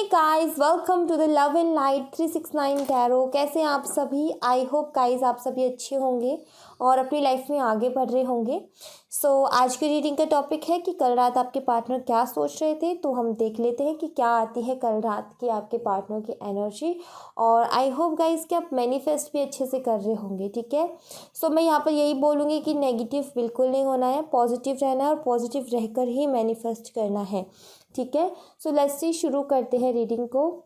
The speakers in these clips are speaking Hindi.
Guys, welcome to the love and light 369 tarot. कैसे हैं आप सभी? आई होप गाइस आप सभी अच्छे होंगे और अपनी लाइफ में आगे बढ़ रहे होंगे। आज की रीडिंग का टॉपिक है कि कल रात आपके पार्टनर क्या सोच रहे थे। तो हम देख लेते हैं कि क्या आती है कल रात की आपके पार्टनर की एनर्जी। और आई होप गाइस कि आप मैनिफेस्ट भी अच्छे से कर रहे होंगे। ठीक है, मैं यहाँ पर यही बोलूँगी कि नेगेटिव बिल्कुल नहीं होना है, पॉजिटिव रहना है और पॉजिटिव रहकर ही मैनिफेस्ट करना है। ठीक है, लेट्स सी, शुरू करते हैं रीडिंग को।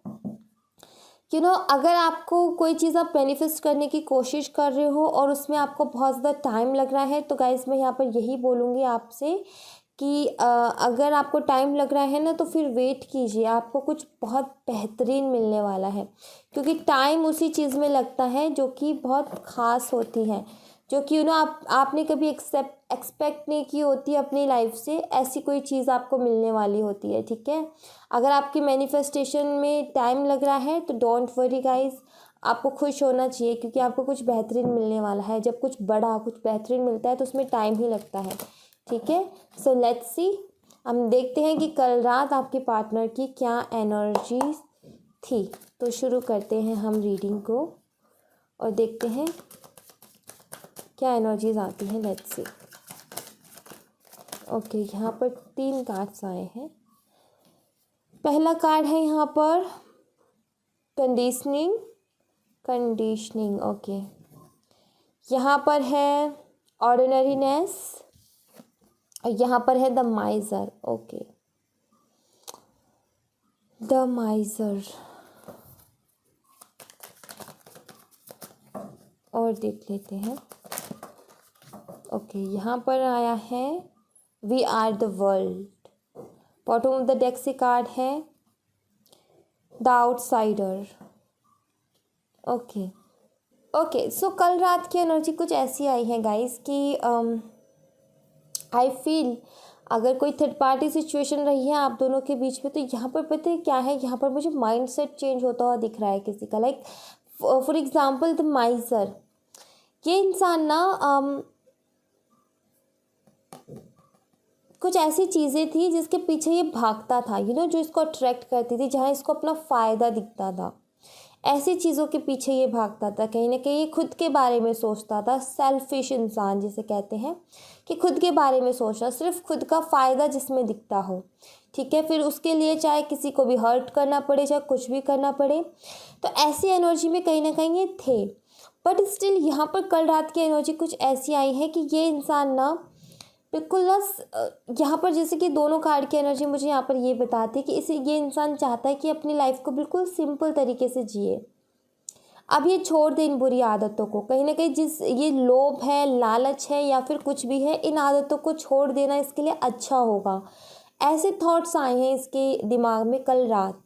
अगर आपको कोई चीज़ आप मैनिफेस्ट करने की कोशिश कर रहे हो और उसमें आपको बहुत ज़्यादा टाइम लग रहा है, तो गाइस मैं यहाँ पर यही बोलूँगी आपसे कि अगर आपको टाइम लग रहा है ना, तो फिर वेट कीजिए, आपको कुछ बहुत बेहतरीन मिलने वाला है। क्योंकि टाइम उसी चीज़ में लगता है जो कि बहुत ख़ास होती है, जो कि आपने कभी एक्सपेक्ट नहीं की होती अपनी लाइफ से, ऐसी कोई चीज़ आपको मिलने वाली होती है। ठीक है, अगर आपकी मैनिफेस्टेशन में टाइम लग रहा है तो डोंट वरी गाइस, आपको खुश होना चाहिए क्योंकि आपको कुछ बेहतरीन मिलने वाला है। जब कुछ बड़ा कुछ बेहतरीन मिलता है तो उसमें टाइम ही लगता है। ठीक है, लेट्स सी, हम देखते हैं कि कल रात आपके पार्टनर की क्या एनर्जी थी। तो शुरू करते हैं हम रीडिंग को और देखते हैं क्या एनर्जीज आती हैं। Let's see. ओके, यहाँ पर 3 कार्ड्स आए हैं। पहला कार्ड है यहाँ पर कंडीशनिंग। ओके, यहाँ पर है ऑर्डिनरीनेस और यहाँ पर है the miser. Okay, the miser. और देख लेते हैं। ओके, यहाँ पर आया है we are the world. Bottom of the deck से कार्ड है द आउटसाइडर। ओके, कल रात की एनर्जी कुछ ऐसी आई है गाइस कि आई फील अगर कोई थर्ड पार्टी सिचुएशन रही है आप दोनों के बीच में, तो यहाँ पर पता है क्या है, यहाँ पर मुझे माइंडसेट चेंज होता हुआ दिख रहा है किसी का। लाइक फॉर एग्जाम्पल द माइजर, ये इंसान ना कुछ ऐसी चीज़ें थी जिसके पीछे ये भागता था, जो इसको अट्रैक्ट करती थी, जहाँ इसको अपना फ़ायदा दिखता था, ऐसी चीज़ों के पीछे ये भागता था। कहीं ना कहीं ये खुद के बारे में सोचता था, सेल्फिश इंसान जिसे कहते हैं, कि खुद के बारे में सोचना, सिर्फ खुद का फ़ायदा जिसमें दिखता हो। ठीक है, फिर उसके लिए चाहे किसी को भी हर्ट करना पड़े, चाहे कुछ भी करना पड़े, तो ऐसी एनर्जी में कहीं ना कहीं ये थे। बट स्टिल यहाँ पर कल रात की एनर्जी कुछ ऐसी आई है कि ये इंसान ना बिल्कुल ना, यहाँ पर जैसे कि दोनों कार्ड की एनर्जी मुझे यहाँ पर ये बताती है कि ये इंसान चाहता है कि अपनी लाइफ को बिल्कुल सिंपल तरीके से जिए। अब ये छोड़ दे इन बुरी आदतों को। कहीं ना कहीं जिस ये लोभ है, लालच है या फिर कुछ भी है, इन आदतों को छोड़ देना इसके लिए अच्छा होगा। ऐसे थॉट्स आए हैं इसके दिमाग में कल रात।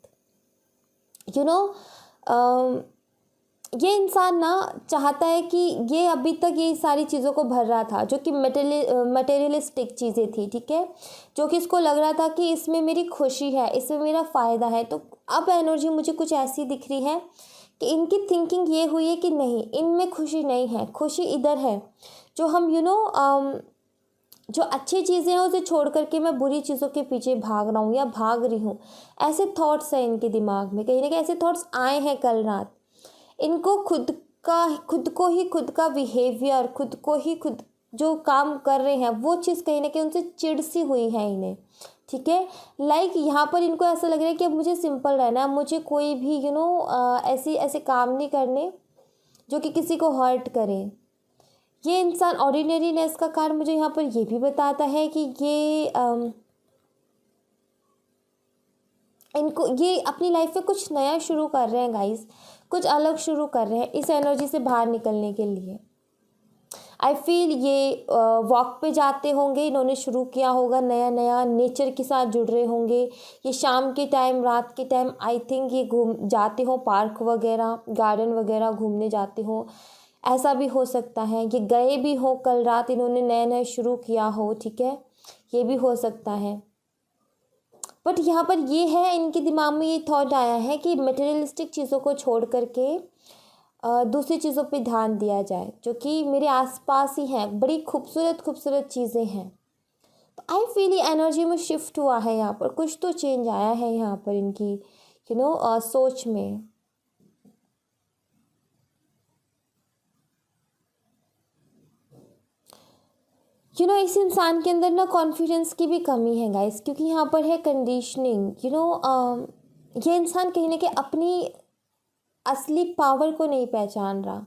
ये इंसान ना चाहता है कि ये अभी तक ये सारी चीज़ों को भर रहा था जो कि मटेरियलिस्टिक चीज़ें थी। ठीक है, जो कि इसको लग रहा था कि इसमें मेरी खुशी है, इसमें मेरा फ़ायदा है। तो अब एनर्जी मुझे कुछ ऐसी दिख रही है कि इनकी थिंकिंग ये हुई है कि नहीं, इनमें खुशी नहीं है, खुशी इधर है। जो हम जो अच्छी चीज़ें हैं उसे छोड़ करके मैं बुरी चीज़ों के पीछे भाग रहा हूँ या भाग रही हूँ, ऐसे थॉट्स हैं इनके दिमाग में। कहीं ना कहीं ऐसे थॉट्स आए हैं कल रात। इनको खुद का बिहेवियर, खुद जो काम कर रहे हैं वो चीज़ कहीं ना कहीं उनसे चिढ़ सी हुई है इन्हें। ठीक है, लाइक यहाँ पर इनको ऐसा लग रहा है कि अब मुझे सिंपल रहना है, मुझे कोई भी ऐसे काम नहीं करने जो कि किसी को हर्ट करें। ये इंसान ऑर्डिनरीनेस का कार्ड मुझे यहाँ पर ये भी बताता है कि ये अपनी लाइफ में कुछ नया शुरू कर रहे हैं गाइस, कुछ अलग शुरू कर रहे हैं इस एनर्जी से बाहर निकलने के लिए। आई फील ये वॉक पे जाते होंगे, इन्होंने शुरू किया होगा नया नया, नेचर के साथ जुड़ रहे होंगे। ये शाम के टाइम, रात के टाइम आई थिंक ये घूम जाते हो, पार्क वगैरह, गार्डन वगैरह घूमने जाते हो, ऐसा भी हो सकता है। ये गए भी हो कल रात, इन्होंने नया नया शुरू किया हो। ठीक है, ये भी हो सकता है। बट यहाँ पर ये है, इनके दिमाग में ये थॉट आया है कि मटेरियलिस्टिक चीज़ों को छोड़ करके दूसरी चीज़ों पे ध्यान दिया जाए जो कि मेरे आसपास ही हैं, बड़ी खूबसूरत चीज़ें हैं। तो आई फील ये एनर्जी में शिफ्ट हुआ है, यहाँ पर कुछ तो चेंज आया है यहाँ पर इनकी सोच में। इस इंसान के अंदर ना कॉन्फिडेंस की भी कमी है गाइस, क्योंकि यहाँ पर है कंडीशनिंग। ये इंसान कहीं ना कहीं अपनी असली पावर को नहीं पहचान रहा।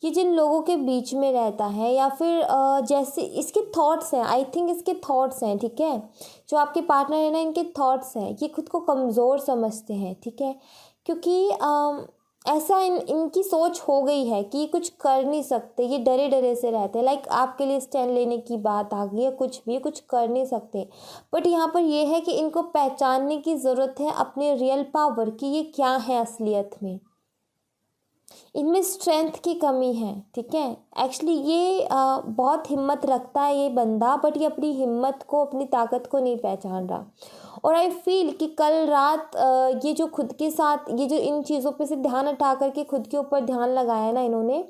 ये जिन लोगों के बीच में रहता है या फिर जैसे इसके थॉट्स हैं, आई थिंक इसके थॉट्स हैं, ठीक है। जो आपके पार्टनर है ना, इनके थॉट्स हैं, ये खुद को कमज़ोर समझते हैं, ठीक है। क्योंकि ऐसा इनकी सोच हो गई है कि ये कुछ कर नहीं सकते, ये डरे डरे से रहते हैं। लाइक आपके लिए स्टैंड लेने की बात आ गई है, कुछ भी, कुछ कर नहीं सकते। बट यहाँ पर ये है कि इनको पहचानने की ज़रूरत है अपने रियल पावर की, ये क्या है असलियत में। इनमें स्ट्रेंथ की कमी है, ठीक है। एक्चुअली ये बहुत हिम्मत रखता है ये बंदा, बट ये अपनी हिम्मत को, अपनी ताकत को नहीं पहचान रहा। और आई फील कि कल रात ये जो खुद के साथ, ये जो इन चीज़ों पे से ध्यान हटा करके खुद के ऊपर ध्यान लगाया ना इन्होंने,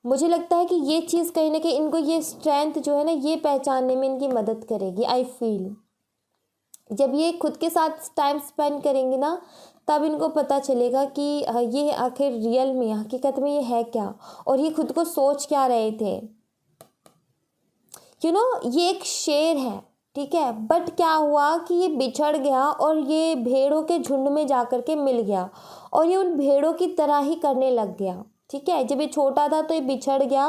मुझे लगता है कि ये चीज़ कहीं ना कहीं इनको ये स्ट्रेंथ जो है ना, ये पहचानने में इनकी मदद करेगी। आई फील जब ये खुद के साथ टाइम स्पेंड करेंगे ना, तब इनको पता चलेगा कि ये आखिर रियल में, हकीकत में ये है क्या, और ये खुद को सोच क्या रहे थे। ये एक शेर है, ठीक है। बट क्या हुआ कि ये बिछड़ गया और ये भेड़ों के झुंड में जाकर के मिल गया, और ये उन भेड़ों की तरह ही करने लग गया, ठीक है। जब ये छोटा था तो ये बिछड़ गया,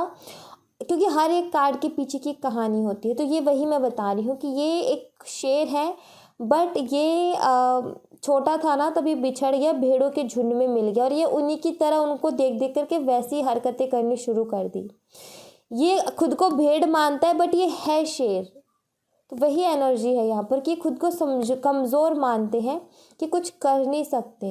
क्योंकि हर एक कार्ड के पीछे की कहानी होती है। तो ये वही मैं बता रही हूँ कि ये एक शेर है, बट ये छोटा था ना, तभी बिछड़ गया, भेड़ों के झुंड में मिल गया, और ये उन्हीं की तरह उनको देख देख करके वैसी हरकतें करनी शुरू कर दी। ये खुद को भेड़ मानता है, बट ये है शेर। तो वही एनर्जी है यहाँ पर कि खुद को कमज़ोर मानते हैं कि कुछ कर नहीं सकते,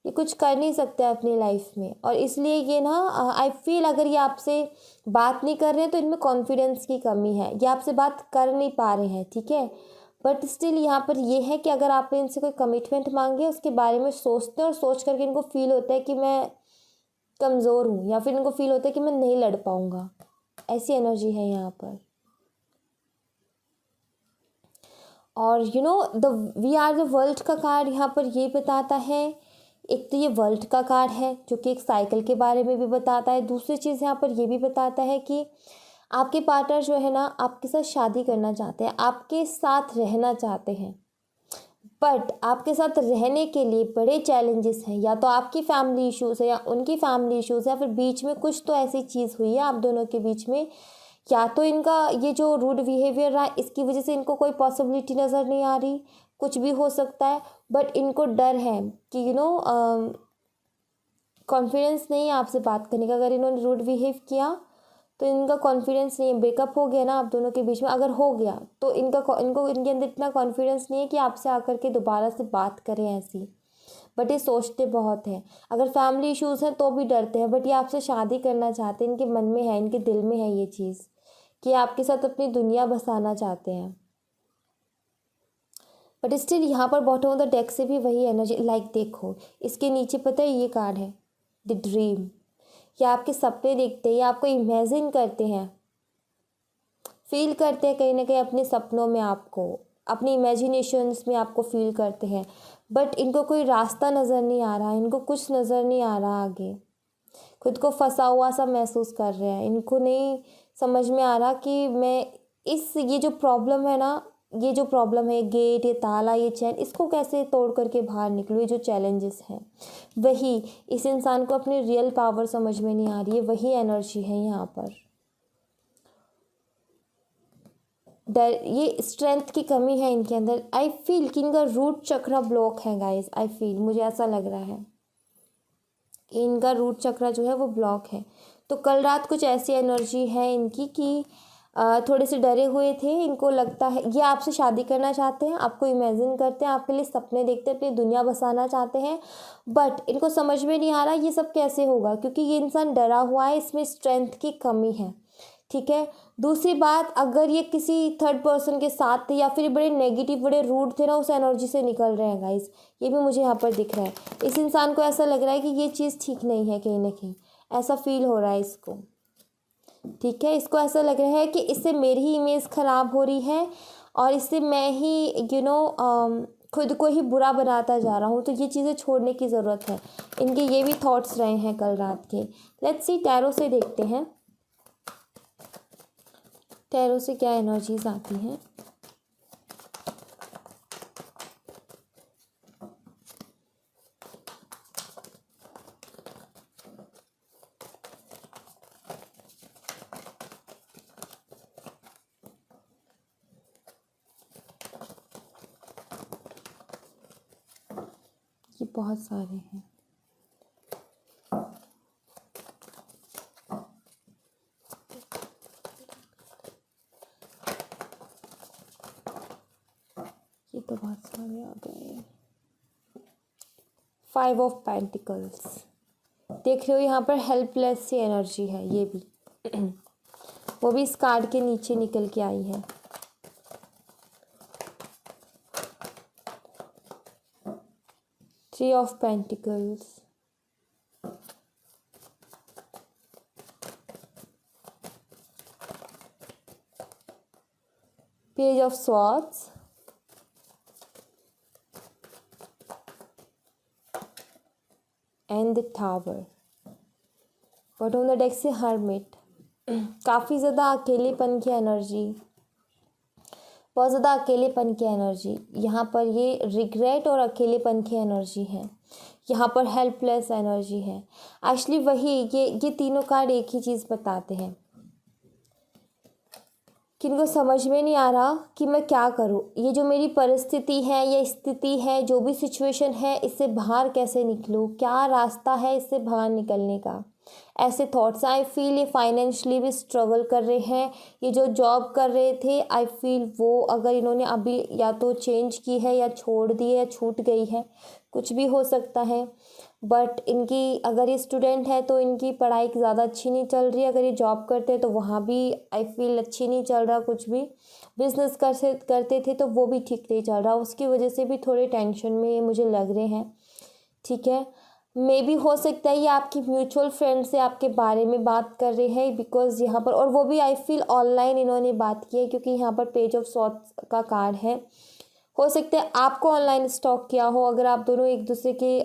ये कुछ कर नहीं सकते अपनी लाइफ में। और इसलिए ये ना, आई फील अगर ये आपसे बात नहीं कर रहे हैं तो इनमें कॉन्फिडेंस की कमी है, ये आपसे बात कर नहीं पा रहे हैं, ठीक है। बट स्टिल यहाँ पर ये है कि अगर आपने इनसे कोई कमिटमेंट मांगे, उसके बारे में सोचते हैं, और सोच करके इनको फील होता है कि मैं कमज़ोर हूँ, या फिर इनको फील होता है कि मैं नहीं लड़ पाऊँगा। ऐसी एनर्जी है यहाँ पर। और the we are the world का कार्ड यहाँ पर ये बताता है, एक तो ये वर्ल्ड का कार्ड है जो कि एक साइकिल के बारे में भी बताता है। दूसरी चीज़ यहाँ पर ये भी बताता है कि आपके पार्टनर जो है ना, आपके साथ शादी करना चाहते हैं, आपके साथ रहना चाहते हैं, बट आपके साथ रहने के लिए बड़े चैलेंजेस हैं। या तो आपकी फैमिली इश्यूज़ है, या उनकी फैमिली इश्यूज़ है, या फिर बीच में कुछ तो ऐसी चीज़ हुई है आप दोनों के बीच में, या तो इनका ये जो रूड बिहेवियर रहा, इसकी वजह से इनको कोई पॉसिबिलिटी नज़र नहीं आ रही, कुछ भी हो सकता है। बट इनको डर है कि कॉन्फिडेंस नहीं है आपसे बात करने का। अगर इन्होंने रूड बिहेव किया तो इनका कॉन्फिडेंस नहीं है। ब्रेकअप हो गया ना आप दोनों के बीच में, अगर हो गया तो इनके अंदर इतना कॉन्फिडेंस नहीं है कि आपसे आकर के दोबारा से बात करें ऐसी। बट ये सोचते बहुत हैं। अगर फैमिली इश्यूज़ हैं तो भी डरते हैं, बट ये आपसे शादी करना चाहते हैं, इनके मन में है, इनके दिल में है ये चीज़ कि आपके साथ अपनी दुनिया बसाना चाहते हैं। बट स्टिल यहाँ पर बॉटम ऑफ द डेक से भी वही एनर्जी, लाइक देखो इसके नीचे पता है ये कार्ड है द ड्रीम। या आपके सपने देखते हैं, या आपको इमेजिन करते हैं, फील करते हैं कहीं ना कहीं अपने सपनों में, आपको अपनी इमेजिनेशंस में आपको फील करते हैं। बट इनको कोई रास्ता नज़र नहीं आ रहा, इनको कुछ नज़र नहीं आ रहा आगे, खुद को फंसा हुआ सा महसूस कर रहे हैं। इनको नहीं समझ में आ रहा कि मैं ये जो प्रॉब्लम है ना, ये जो प्रॉब्लम है, गेट, ये ताला, ये चैन, इसको कैसे तोड़ करके बाहर निकलूँ। ये जो चैलेंजेस हैं, वही इस इंसान को अपनी रियल पावर समझ में नहीं आ रही है। वही एनर्जी है यहाँ पर। ये स्ट्रेंथ की कमी है इनके अंदर। आई फील कि इनका रूट चक्र ब्लॉक है गाइस। आई फील, मुझे ऐसा लग रहा है कि इनका रूट चक्र जो है वो ब्लॉक है। तो कल रात कुछ ऐसी एनर्जी है इनकी कि थोड़े से डरे हुए थे। इनको लगता है ये आपसे शादी करना चाहते हैं, आपको इमेजिन करते हैं, आपके लिए सपने देखते हैं, अपनी दुनिया बसाना चाहते हैं। बट इनको समझ में नहीं आ रहा ये सब कैसे होगा, क्योंकि ये इंसान डरा हुआ है, इसमें स्ट्रेंथ की कमी है, ठीक है। दूसरी बात, अगर ये किसी थर्ड पर्सन के साथ थे, या फिर बड़े नेगेटिव, बड़े रूड थे ना, उस एनर्जी से निकल रहे हैं गाइस। ये भी मुझे यहाँ पर दिख रहा है। इस इंसान को ऐसा लग रहा है कि ये चीज़ ठीक नहीं है, कहीं ना कहीं ऐसा फील हो रहा है इसको, ठीक है। इसको ऐसा लग रहा है कि इससे मेरी ही इमेज ख़राब हो रही है, और इससे मैं ही खुद को ही बुरा बनाता जा रहा हूँ, तो ये चीज़ें छोड़ने की ज़रूरत है। इनके ये भी थॉट्स रहे हैं कल रात के। लेट्स सी, टैरो से देखते हैं, टैरो से क्या एनर्जीज आती हैं। ये बहुत सारे हैं। ये तो बहुत सारे आ गए। 5 ऑफ पेंटिकल्स देख रहे हो, यहाँ पर हेल्पलेस सी एनर्जी है ये भी वो भी इस कार्ड के नीचे निकल के आई है। Three of pentacles, page of swords, and the tower. Bottom of the deck से हर्मिट। काफ़ी ज़्यादा अकेलेपन की एनर्जी, बहुत ज़्यादा अकेलेपन की एनर्जी। यहाँ पर ये रिग्रेट और अकेलेपन की एनर्जी है। यहाँ पर हेल्पलेस एनर्जी है। एक्चुअली वही ये तीनों कार्ड एक ही चीज़ बताते हैं कि इनको समझ में नहीं आ रहा कि मैं क्या करूँ, ये जो मेरी परिस्थिति है, ये स्थिति है, जो भी सिचुएशन है, इससे बाहर कैसे निकलूँ, क्या रास्ता है इससे बाहर निकलने का। ऐसे थॉट्स आई फील। ये फाइनेंशियली भी स्ट्रगल कर रहे हैं। ये जो जॉब कर रहे थे आई फील वो अगर इन्होंने अभी या तो चेंज की है या छोड़ दी है या छूट गई है, कुछ भी हो सकता है। बट इनकी अगर ये स्टूडेंट है तो इनकी पढ़ाई ज़्यादा अच्छी नहीं चल रही है। अगर ये जॉब करते हैं तो वहाँ भी आई फील अच्छी नहीं चल रहा कुछ भी। बिजनेस करते थे तो वो भी ठीक नहीं चल रहा, उसकी वजह से भी थोड़े टेंशन में ये मुझे लग रहे हैं। ठीक है, मे भी हो सकता है ये आपकी म्यूचुअल फ्रेंड से आपके बारे में बात कर रहे हैं, बिकॉज यहाँ पर, और वो भी आई फील ऑनलाइन इन्होंने बात की है, क्योंकि यहाँ पर पेज ऑफ सॉर्ड्स का कार्ड है। हो सकता है आपको ऑनलाइन स्टॉक किया हो, अगर आप दोनों एक दूसरे के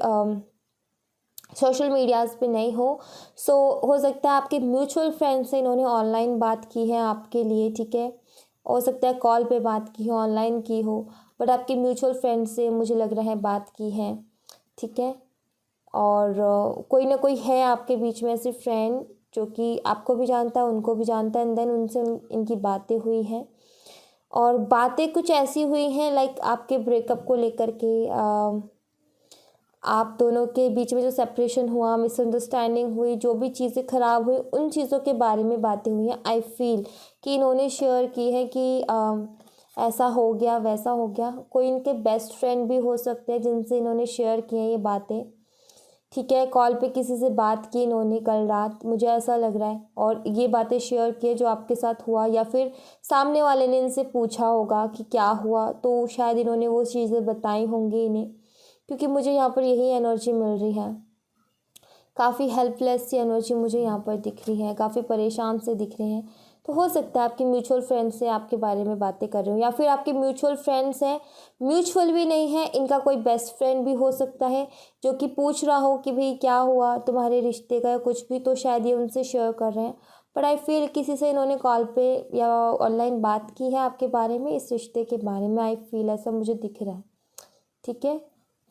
सोशल मीडियाज़ पे नहीं हो। सो हो सकता है आपके म्यूचुअल फ्रेंड से इन्होंने ऑनलाइन बात की है आपके लिए। ठीक है, हो सकता है कॉल पे बात की हो, ऑनलाइन की हो, बट आपके म्यूचुअल फ्रेंड से मुझे लग रहा है बात की है। ठीक है, और कोई ना कोई है आपके बीच में ऐसे फ्रेंड जो कि आपको भी जानता है, उनको भी जानता है, एंड देन उनसे इनकी बातें हुई हैं। और बातें कुछ ऐसी हुई हैं लाइक आपके ब्रेकअप को लेकर के, आप दोनों के बीच में जो सेपरेशन हुआ, मिसअंडरस्टैंडिंग हुई, जो भी चीज़ें ख़राब हुई, उन चीज़ों के बारे में बातें हुई हैं। आई फील कि इन्होंने शेयर की है कि ऐसा हो गया, वैसा हो गया। कोई इनके बेस्ट फ्रेंड भी हो सकते हैं जिनसे इन्होंने शेयर की हैं ये बातें। ठीक है, कॉल पे किसी से बात की इन्होंने कल रात, मुझे ऐसा लग रहा है, और ये बातें शेयर की जो आपके साथ हुआ, या फिर सामने वाले ने इनसे पूछा होगा कि क्या हुआ, तो शायद इन्होंने वो चीज़ें बताई होंगी इन्हें, क्योंकि मुझे यहाँ पर यही एनर्जी मिल रही है। काफ़ी हेल्पलेस सी एनर्जी मुझे यहाँ पर दिख रही है, काफ़ी परेशान से दिख रहे हैं। तो हो सकता है आपके म्यूचुअल फ्रेंड से आपके बारे में बातें कर रहे हो, या फिर आपके म्यूचुअल फ्रेंड्स हैं, म्यूचुअल भी नहीं है, इनका कोई बेस्ट फ्रेंड भी हो सकता है जो कि पूछ रहा हो कि भाई क्या हुआ तुम्हारे रिश्ते का या कुछ भी, तो शायद ये उनसे शेयर कर रहे हैं। बट आई फील किसी से इन्होंने कॉल पे या ऑनलाइन बात की है आपके बारे में, इस रिश्ते के बारे में। आई फील ऐसा मुझे दिख रहा है। ठीक है,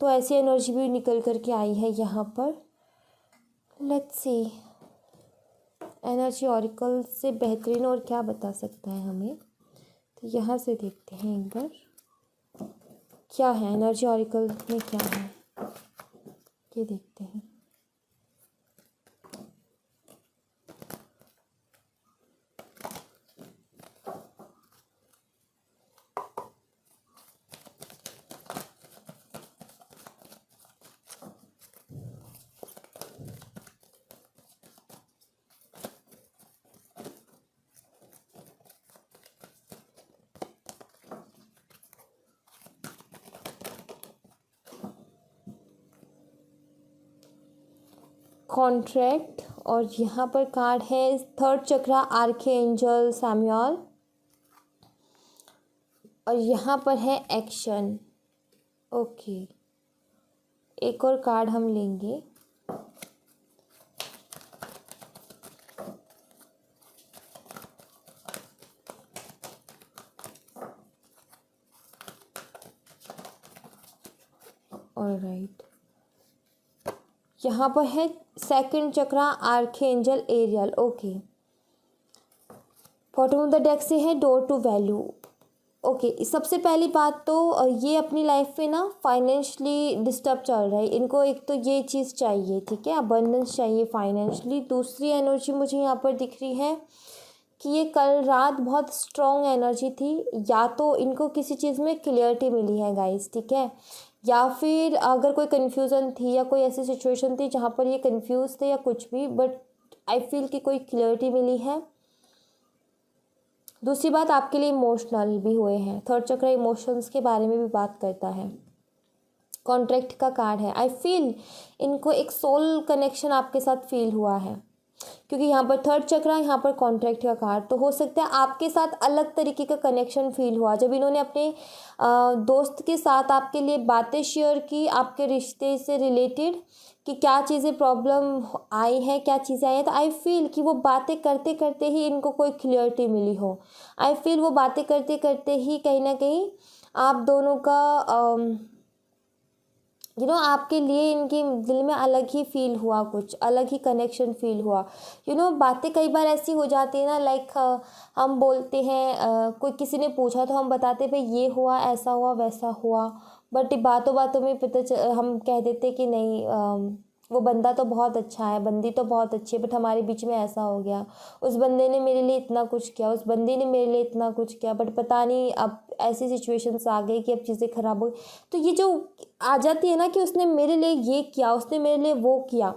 तो ऐसी एनर्जी भी निकल कर के आई है यहाँ पर। लेट्स सी, एनर्जी ऑरिकल से बेहतरीन और क्या बता सकता है हमें, तो यहाँ से देखते हैं एक बार क्या है एनर्जी ऑरिकल में, क्या है ये देखते हैं। कॉन्ट्रैक्ट, और यहाँ पर कार्ड है थर्ड चक्रा, आर्कएंजल सैमुअल, और यहाँ पर है एक्शन। ओके, एक और कार्ड हम लेंगे। ऑलराइट, यहाँ पर है second chakra, archangel Ariel. Okay, bottom of the deck से है डोर टू वैल्यू। ओके, सबसे पहली बात तो ये अपनी लाइफ में ना फाइनेंशियली डिस्टर्ब चल रहा है, इनको एक तो ये चीज़ चाहिए, ठीक है, अबंडेंस चाहिए फाइनेंशियली। दूसरी एनर्जी मुझे यहाँ पर दिख रही है कि ये कल रात बहुत स्ट्रॉन्ग एनर्जी थी, या तो इनको किसी चीज़ में क्लियरिटी मिली है गाइस, ठीक है, या फिर अगर कोई कन्फ्यूज़न थी या कोई ऐसी सिचुएशन थी जहाँ पर ये कन्फ्यूज़ थे या कुछ भी, बट आई फील कि कोई क्लियरिटी मिली है। दूसरी बात, आपके लिए इमोशनल भी हुए हैं। थर्ड चक्र इमोशंस के बारे में भी बात करता है। कॉन्ट्रैक्ट का कार्ड है। आई फील इनको एक सोल कनेक्शन आपके साथ फील हुआ है, क्योंकि यहाँ पर थर्ड चक्र, यहाँ पर कॉन्ट्रैक्ट का कार्ड, तो हो सकता है आपके साथ अलग तरीके का कनेक्शन फील हुआ जब इन्होंने अपने दोस्त के साथ आपके लिए बातें शेयर की, आपके रिश्ते से रिलेटेड, कि क्या चीज़ें प्रॉब्लम आई है, क्या चीज़ें आई हैं। तो आई फील कि वो बातें करते करते ही इनको कोई क्लियरिटी मिली हो। आई फील वो बातें करते करते ही कहीं ना कहीं आप दोनों का आपके लिए इनके दिल में अलग ही फील हुआ, कुछ अलग ही कनेक्शन फील हुआ। बातें कई बार ऐसी हो जाती है ना, लाइक हम बोलते हैं, कोई किसी ने पूछा तो हम बताते भाई ये हुआ, ऐसा हुआ, वैसा हुआ, बट बातों बातों में हम कह देते कि नहीं, वो बंदा तो बहुत अच्छा है, बंदी तो बहुत अच्छी है, बट हमारे बीच में ऐसा हो गया, उस बंदे ने मेरे लिए इतना कुछ किया, उस बंदी ने मेरे लिए इतना कुछ किया, बट पता नहीं अब ऐसी सिचुएशंस आ गई कि अब चीज़ें ख़राब हो गई। तो ये जो आ जाती है ना कि उसने मेरे लिए ये किया, उसने मेरे लिए वो किया,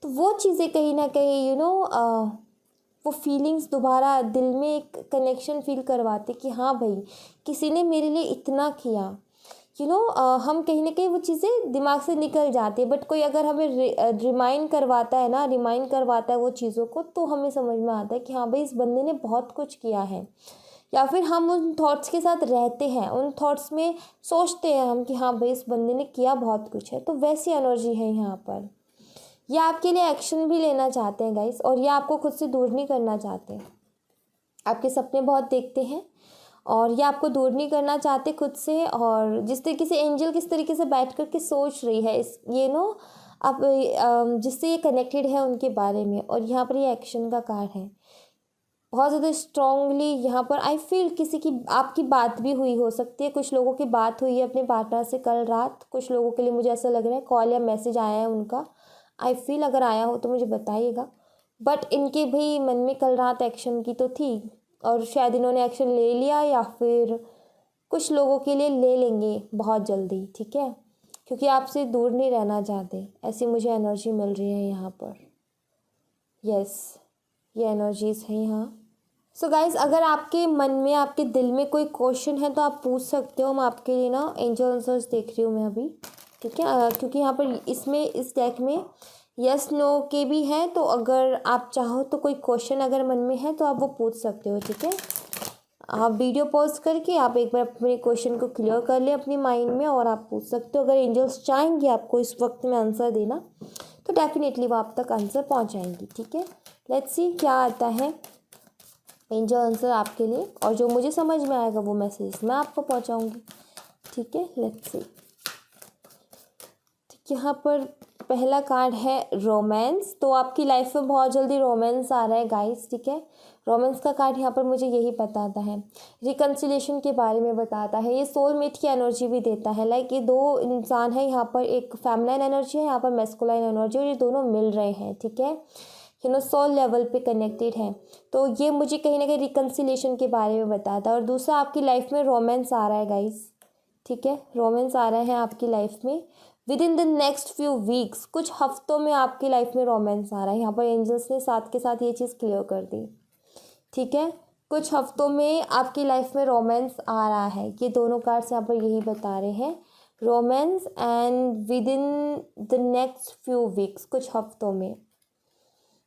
तो वो चीज़ें कहीं ना कहीं वो फीलिंग्स दोबारा दिल में एक कनेक्शन फील करवाते कि हाँ भाई, किसी ने मेरे लिए इतना किया। हम कहीं ना कहीं वो चीज़ें दिमाग से निकल जाती है, बट कोई अगर हमें रिमाइंड करवाता है वो चीज़ों को, तो हमें समझ में आता है कि हाँ भाई, इस बंदे ने बहुत कुछ किया है। या फिर हम उन थॉट्स के साथ रहते हैं, उन थॉट्स में सोचते हैं हम कि हाँ भाई, इस बंदे ने किया बहुत कुछ है। तो वैसी एनर्जी है यहाँ पर। ये आपके लिए एक्शन भी लेना चाहते हैं गाइस, और ये आपको खुद से दूर नहीं करना चाहते। आपके सपने बहुत देखते हैं और ये आपको दूर नहीं करना चाहते खुद से। और जिस तरीके से एंजल किस तरीके से बैठ कर के सोच रही है इस आप जिससे ये कनेक्टेड है उनके बारे में, और यहाँ पर ये एक्शन का कार्ड है बहुत ज़्यादा स्ट्रांगली। यहाँ पर आई फील किसी की आपकी बात भी हुई हो सकती है, कुछ लोगों की बात हुई है अपने पार्टनर से कल रात। कुछ लोगों के लिए मुझे ऐसा लग रहा है कॉल या मैसेज आया है उनका। आई फील अगर आया हो तो मुझे बताइएगा, बट इनके भी मन में कल रात एक्शन की तो थी, और शायद इन्होंने एक्शन ले लिया, या फिर कुछ लोगों के लिए ले लेंगे बहुत जल्दी, ठीक है, क्योंकि आपसे दूर नहीं रहना चाहते, ऐसी मुझे एनर्जी मिल रही है यहाँ पर। यस, ये एनर्जीज हैं यहाँ। सो गाइज, अगर आपके मन में, आपके दिल में कोई क्वेश्चन है तो आप पूछ सकते हो। मैं आपके लिए ना एंजल आंसर्स देख रही हूँ मैं अभी, ठीक है, क्योंकि यहाँ पर इस डेक में यस नो के भी हैं, तो अगर आप चाहो तो कोई क्वेश्चन अगर मन में है तो आप वो पूछ सकते हो, ठीक है। आप वीडियो पॉज करके आप एक बार अपने क्वेश्चन को क्लियर कर ले अपनी माइंड में, और आप पूछ सकते हो। अगर एंजल्स चाहेंगे आपको इस वक्त में आंसर देना तो डेफिनेटली वो आप तक आंसर पहुँचाएंगी, ठीक है। लेट्स सी क्या आता है एंजल आंसर आपके लिए, और जो मुझे समझ में आएगा वो मैसेज मैं आपको पहुंचाऊंगी, ठीक है। Let's see. यहाँ पर पहला कार्ड है रोमांस। तो आपकी लाइफ में बहुत जल्दी रोमांस आ रहा है गाइस, ठीक है। रोमांस का कार्ड यहाँ पर मुझे यही बताता है, रिकन्सिलेशन के बारे में बताता है। ये सोलमेट की एनर्जी भी देता है। लाइक ये दो इंसान है, यहाँ पर एक फेमिनाइन एनर्जी है, यहाँ पर मैस्कुलाइन एनर्जी, और ये दोनों मिल रहे हैं, ठीक है। सोल लेवल पे कनेक्टेड है, तो ये मुझे कहीं ना कहीं रिकन्सिलेशन के बारे में बताता है। और दूसरा, आपकी लाइफ में रोमांस आ रहा है गाइस, ठीक है। रोमांस आ रहा है आपकी लाइफ में with in the next few weeks. कुछ हफ्तों में आपकी लाइफ में रोमांस आ रहा है। यहाँ पर एंजल्स ने साथ के साथ ये चीज़ क्लियर कर दी, ठीक है। कुछ हफ्तों में आपकी लाइफ में रोमांस आ रहा है, ये दोनों कार्ड्स यहाँ पर यही बता रहे हैं, romance and with in the next few weeks, कुछ हफ्तों में।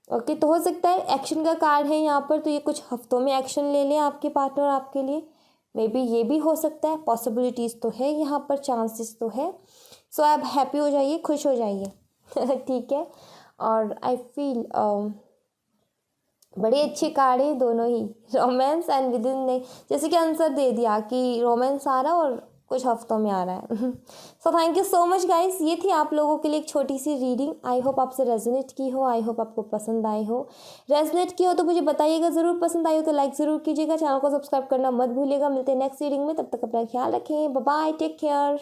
ओके, तो हो सकता है एक्शन का कार्ड है यहाँ पर, तो ये कुछ हफ्तों में एक्शन ले लें आपके पार्टनर आपके लिए, मे बी ये भी हो सकता है, पॉसिबिलिटीज़ तो है यहाँ पर, चांसेस तो है। सो आप हैप्पी हो जाइए, खुश हो जाइए ठीक है। और आई फील बड़ी अच्छी कार्ड है दोनों ही, रोमांस एंड विद इन ने जैसे कि आंसर दे दिया कि रोमांस आ रहा है और कुछ हफ्तों में आ रहा है so thank you so much guys, ये थी आप लोगों के लिए एक छोटी सी रीडिंग। आई होप आपसे रेजोनेट की हो, आई होप आपको पसंद आई हो। रेजोनेट की हो तो मुझे बताइएगा ज़रूर, पसंद आई हो तो लाइक ज़रूर कीजिएगा, चैनल को सब्सक्राइब करना मत भूलिएगा। मिलते हैं नेक्स्ट रीडिंग में, तब तक अपना ख्याल रखें, बाय बाय, टेक केयर।